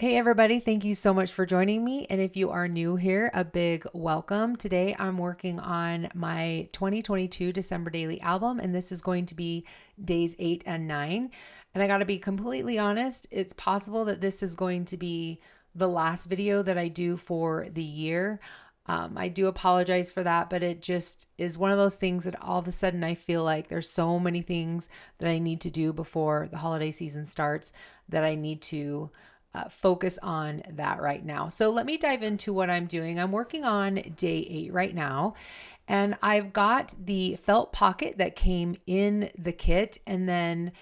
Hey everybody, thank you so much for joining me. And if you are new here, a big welcome. Today I'm working on my 2022 December daily album, and this is going to be days 8 and 9. And I got to be completely honest, it's possible that this is going to be the last video that I do for the year. I do apologize for that, but it just is one of those things that all of a sudden I feel like there's so many things that I need to do before the holiday season starts that I need to focus on that right now. So let me dive into what I'm doing. I'm working on day 8 right now, and I've got the felt pocket that came in the kit, and then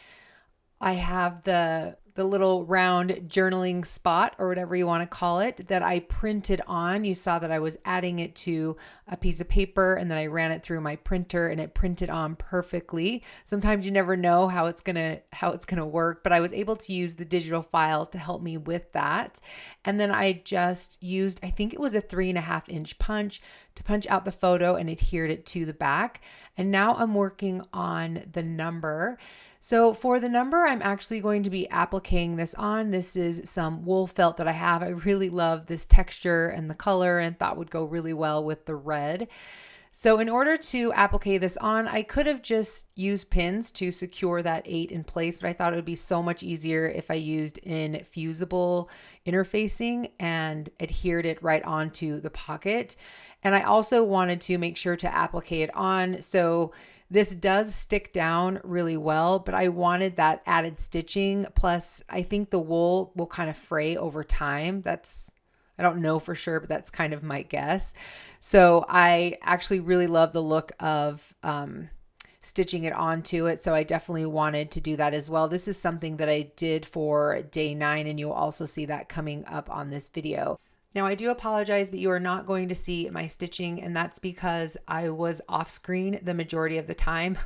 I have the little round journaling spot or whatever you want to call it that I printed on. You saw that I was adding it to a piece of paper and then I ran it through my printer and it printed on perfectly. Sometimes you never know how it's going to work, but I was able to use the digital file to help me with that. And then I just used, I think it was a 3.5-inch punch to punch out the photo and adhered it to the back. And now I'm working on the number. So for the number, I'm actually going to be appliquing this on. This is some wool felt that I have. I really love this texture and the color and thought would go really well with the red. So in order to applique this on, I could have just used pins to secure that 8 in place, but I thought it would be so much easier if I used infusible interfacing and adhered it right onto the pocket. And I also wanted to make sure to applique it on. So this does stick down really well, but I wanted that added stitching. Plus, I think the wool will kind of fray over time. I don't know for sure, but that's kind of my guess. So I actually really love the look of stitching it onto it. So I definitely wanted to do that as well. This is something that I did for day 9, and you'll also see that coming up on this video. Now, I do apologize, but you are not going to see my stitching, and that's because I was off screen the majority of the time.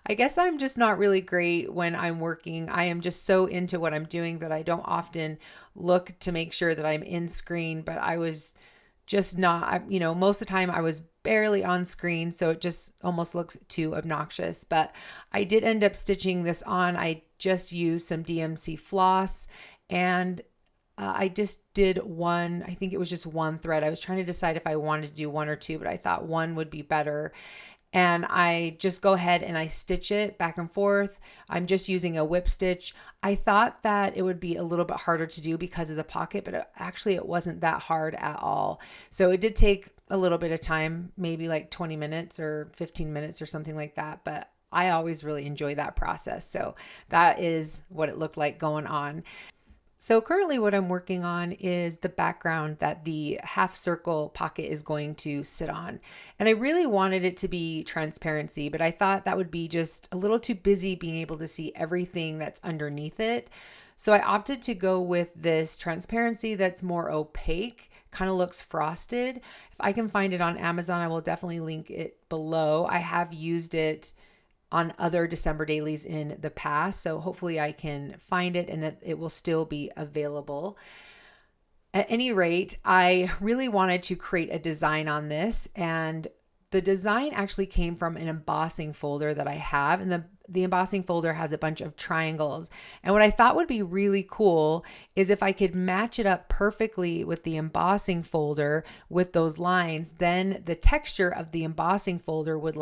I guess I'm just not really great when I'm working. I am just so into what I'm doing that I don't often look to make sure that I'm in screen, but I was just not, most of the time I was barely on screen, so it just almost looks too obnoxious. But I did end up stitching this on. I just used some DMC floss, and I just did one, I think it was just one thread. I was trying to decide if I wanted to do one or two, but I thought one would be better. And I just go ahead and I stitch it back and forth. I'm just using a whip stitch. I thought that it would be a little bit harder to do because of the pocket, but actually it wasn't that hard at all. So it did take a little bit of time, maybe like 20 minutes or 15 minutes or something like that. But I always really enjoy that process. So that is what it looked like going on. So currently what I'm working on is the background that the half circle pocket is going to sit on. And I really wanted it to be transparency, but I thought that would be just a little too busy being able to see everything that's underneath it. So I opted to go with this transparency that's more opaque, kind of looks frosted. If I can find it on Amazon, I will definitely link it below. I have used it on other December dailies in the past. So hopefully I can find it and that it will still be available. At any rate, I really wanted to create a design on this, and the design actually came from an embossing folder that I have, and the embossing folder has a bunch of triangles. And what I thought would be really cool is if I could match it up perfectly with the embossing folder with those lines, then the texture of the embossing folder would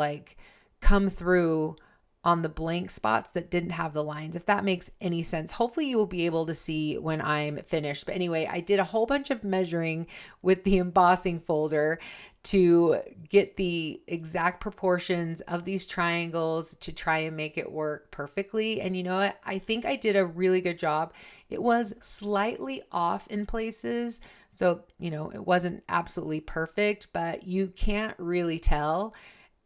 come through on the blank spots that didn't have the lines, if that makes any sense. Hopefully you will be able to see when I'm finished. But anyway, I did a whole bunch of measuring with the embossing folder to get the exact proportions of these triangles to try and make it work perfectly. And you know what? I think I did a really good job. It was slightly off in places. So, it wasn't absolutely perfect, but you can't really tell.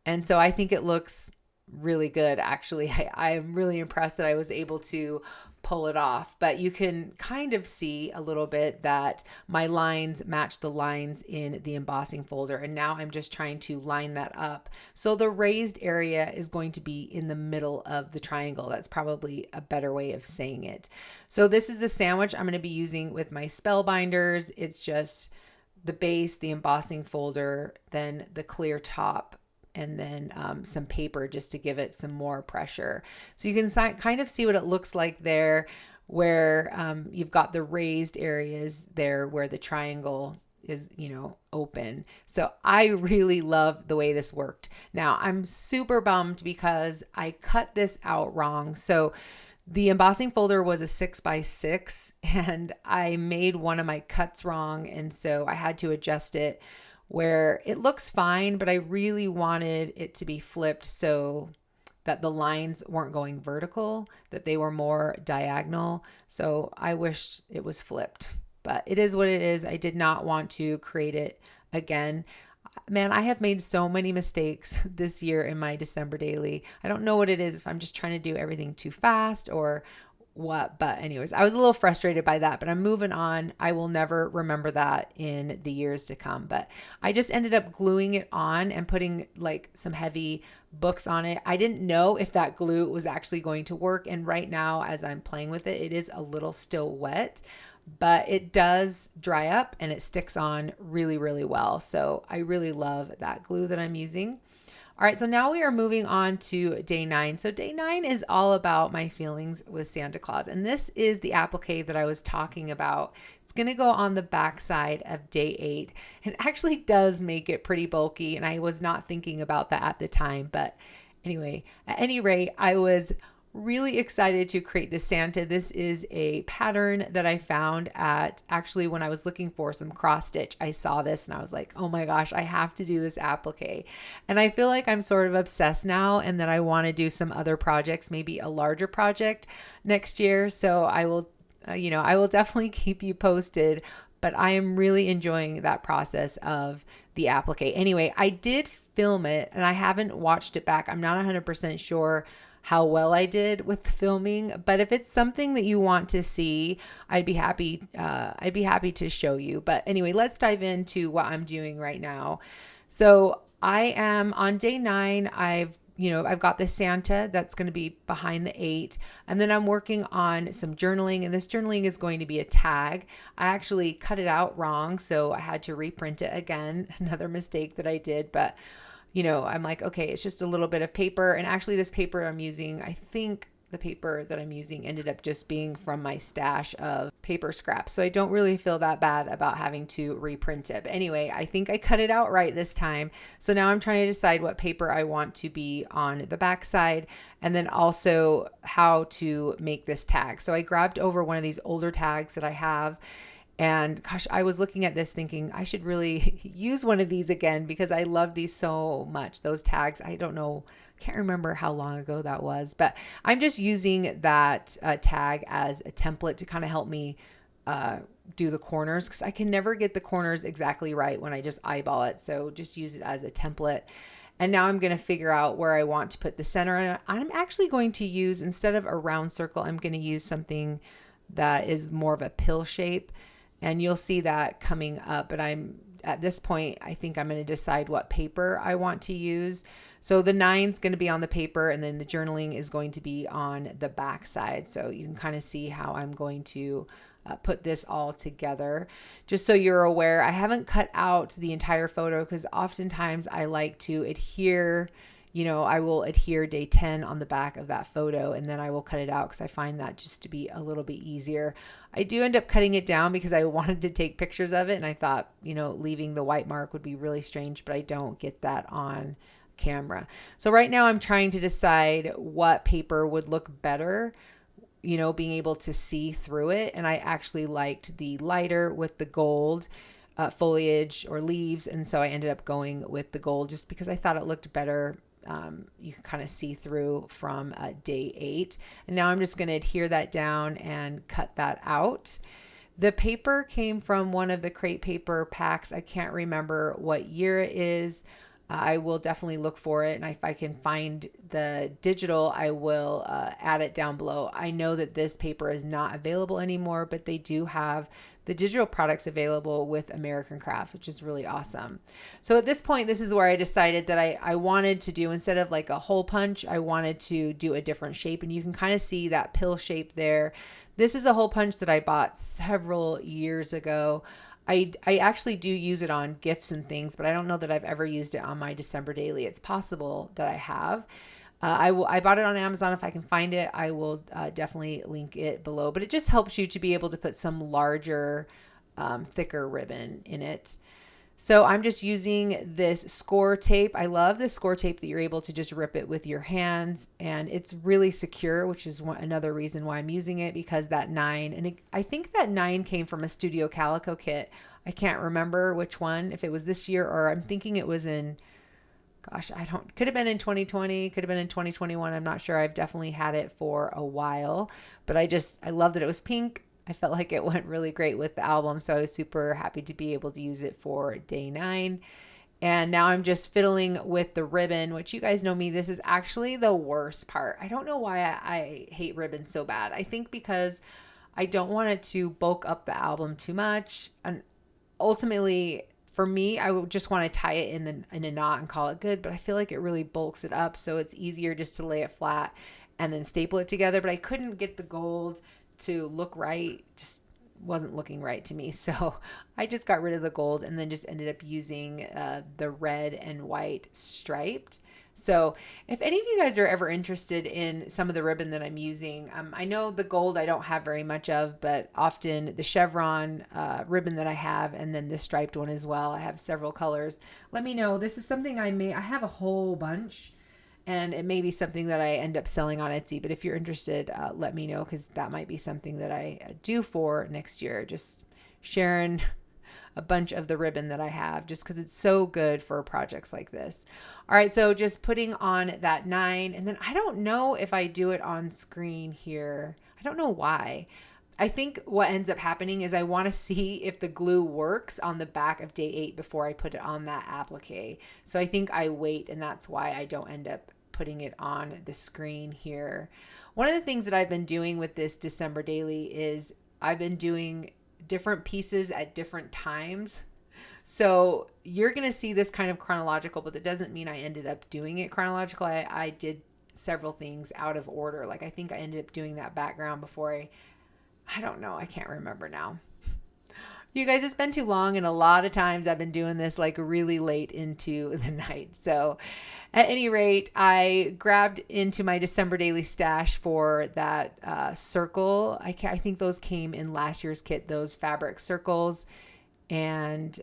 And so I think it looks really good, actually. I'm really impressed that I was able to pull it off. But you can kind of see a little bit that my lines match the lines in the embossing folder. And now I'm just trying to line that up. So the raised area is going to be in the middle of the triangle. That's probably a better way of saying it. So this is the sandwich I'm going to be using with my spellbinders. It's just the base, the embossing folder, then the clear top, and then some paper just to give it some more pressure. So you can kind of see what it looks like there where you've got the raised areas there where the triangle is, open. So I really love the way this worked. Now I'm super bummed because I cut this out wrong. So the embossing folder was a 6x6 and I made one of my cuts wrong. And so I had to adjust it where it looks fine, but I really wanted it to be flipped so that the lines weren't going vertical, that they were more diagonal. So I wished it was flipped, but it is what it is. I did not want to create it again. Man, I have made so many mistakes this year in my December daily. I don't know what it is, if I'm just trying to do everything too fast or what. But anyways, I was a little frustrated by that, but I'm moving on. I will never remember that in the years to come. But I just ended up gluing it on and putting like some heavy books on it. I didn't know if that glue was actually going to work. And right now, as I'm playing with it, it is a little still wet, but it does dry up and it sticks on really, really well. So I really love that glue that I'm using. All right, so now we are moving on to day 9. So day 9 is all about my feelings with Santa Claus. And this is the applique that I was talking about. It's going to go on the back side of day 8. It actually does make it pretty bulky, and I was not thinking about that at the time. But anyway, at any rate, I was really excited to create this Santa. This is a pattern that I found at, actually when I was looking for some cross stitch, I saw this and I was like, oh my gosh, I have to do this applique. And I feel like I'm sort of obsessed now and that I want to do some other projects, maybe a larger project next year. So I will, I will definitely keep you posted, but I am really enjoying that process of the applique. Anyway, I did film it and I haven't watched it back. I'm not 100% sure how well I did with filming, but if it's something that you want to see, I'd be happy to show you. But anyway, let's dive into what I'm doing right now. So I am on day 9. I've got the Santa that's going to be behind the 8, and then I'm working on some journaling, and this journaling is going to be a tag. I actually cut it out wrong, so I had to reprint it again. Another mistake that I did, but I'm like, okay, it's just a little bit of paper. And actually this paper I'm using, I think the paper that I'm using ended up just being from my stash of paper scraps. So I don't really feel that bad about having to reprint it. But anyway, I think I cut it out right this time. So now I'm trying to decide what paper I want to be on the back side, and then also how to make this tag. So I grabbed over one of these older tags that I have. And gosh, I was looking at this thinking I should really use one of these again because I love these so much. Those tags, I don't know, can't remember how long ago that was, but I'm just using that tag as a template to kind of help me do the corners, because I can never get the corners exactly right when I just eyeball it. So just use it as a template. And now I'm going to figure out where I want to put the center. And I'm actually going to use, instead of a round circle, I'm going to use something that is more of a pill shape. And you'll see that coming up, but at this point, I think I'm going to decide what paper I want to use. So the 9's going to be on the paper, and then the journaling is going to be on the back side. So you can kind of see how I'm going to put this all together. Just so you're aware, I haven't cut out the entire photo because oftentimes I like to adhere, I will adhere day 10 on the back of that photo, and then I will cut it out because I find that just to be a little bit easier. I do end up cutting it down because I wanted to take pictures of it, and I thought, leaving the white mark would be really strange, but I don't get that on camera. So right now I'm trying to decide what paper would look better, being able to see through it. And I actually liked the lighter with the gold foliage or leaves, and so I ended up going with the gold just because I thought it looked better. You can kind of see through from day 8. And now I'm just going to adhere that down and cut that out. The paper came from one of the crate paper packs. I can't remember what year it is. I will definitely look for it. And if I can find the digital, I will add it down below. I know that this paper is not available anymore, but they do have the digital products available with American Crafts, which is really awesome. So at this point, this is where I decided that I wanted to do, instead of like a hole punch, I wanted to do a different shape. And you can kind of see that pill shape there. This is a hole punch that I bought several years ago. I actually do use it on gifts and things, but I don't know that I've ever used it on my December daily. It's possible that I have. I bought it on Amazon. If I can find it, I will definitely link it below. But it just helps you to be able to put some larger, thicker ribbon in it. So I'm just using this score tape. I love this score tape that you're able to just rip it with your hands, and it's really secure, which is another reason why I'm using it, because that 9, and I think that 9 came from a Studio Calico kit. I can't remember which one, if it was this year or I'm thinking it was in, gosh, could have been in 2020, could have been in 2021. I'm not sure. I've definitely had it for a while, but I love that it was pink. I felt like it went really great with the album. So I was super happy to be able to use it for day 9. And now I'm just fiddling with the ribbon, which you guys know me, this is actually the worst part. I don't know why I hate ribbon so bad. I think because I don't want it to bulk up the album too much. And ultimately, for me, I would just want to tie it in a knot and call it good, but I feel like it really bulks it up. So it's easier just to lay it flat and then staple it together. But I couldn't get the gold to look right, just wasn't looking right to me. So I just got rid of the gold and then just ended up using the red and white striped. So if any of you guys are ever interested in some of the ribbon that I'm using, I know the gold I don't have very much of, but often the chevron ribbon that I have, and then the striped one as well. I have several colors. Let me know. This is something I have a whole bunch. And it may be something that I end up selling on Etsy. But if you're interested, let me know, because that might be something that I do for next year. Just sharing a bunch of the ribbon that I have, just because it's so good for projects like this. All right, so just putting on that 9. And then I don't know if I do it on screen here. I don't know why. I think what ends up happening is I want to see if the glue works on the back of day 8 before I put it on that applique. So I think I wait, and that's why I don't end up putting it on the screen here. One of the things that I've been doing with this December daily is I've been doing different pieces at different times. So you're going to see this kind of chronological, but that doesn't mean I ended up doing it chronological. I did several things out of order. Like I think I ended up doing that background before I don't know. I can't remember now. You guys, it's been too long, and a lot of times I've been doing this like really late into the night. So at any rate, I grabbed into my December daily stash for that circle. I think those came in last year's kit, those fabric circles. And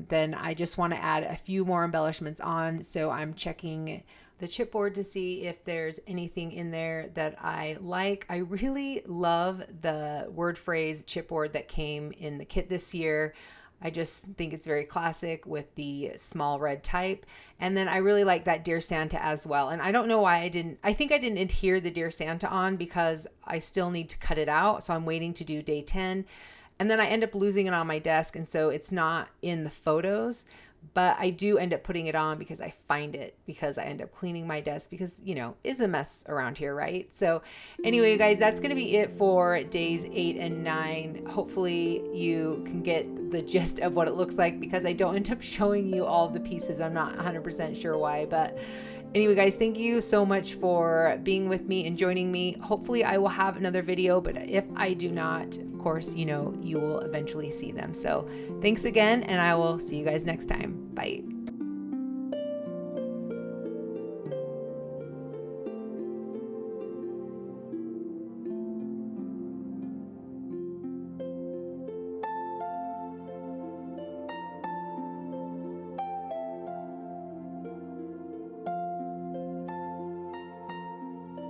then I just want to add a few more embellishments on. So I'm checking the chipboard to see if there's anything in there that I like. I really love the word phrase chipboard that came in the kit this year. I just think it's very classic with the small red type. And then I really like that Dear Santa as well. And I don't know why I think I didn't adhere the Dear Santa on because I still need to cut it out. So I'm waiting to do day 10. And then I end up losing it on my desk. And so it's not in the photos. But I do end up putting it on because I find it, because I end up cleaning my desk, because, you know, it's a mess around here, right? So anyway, you guys, that's going to be it for days 8 and 9. Hopefully you can get the gist of what it looks like, because I don't end up showing you all of the pieces. I'm not 100% sure why, but anyway, guys, thank you so much for being with me and joining me. Hopefully I will have another video, but if I do not, of course, you know, you will eventually see them. So thanks again, and I will see you guys next time. Bye.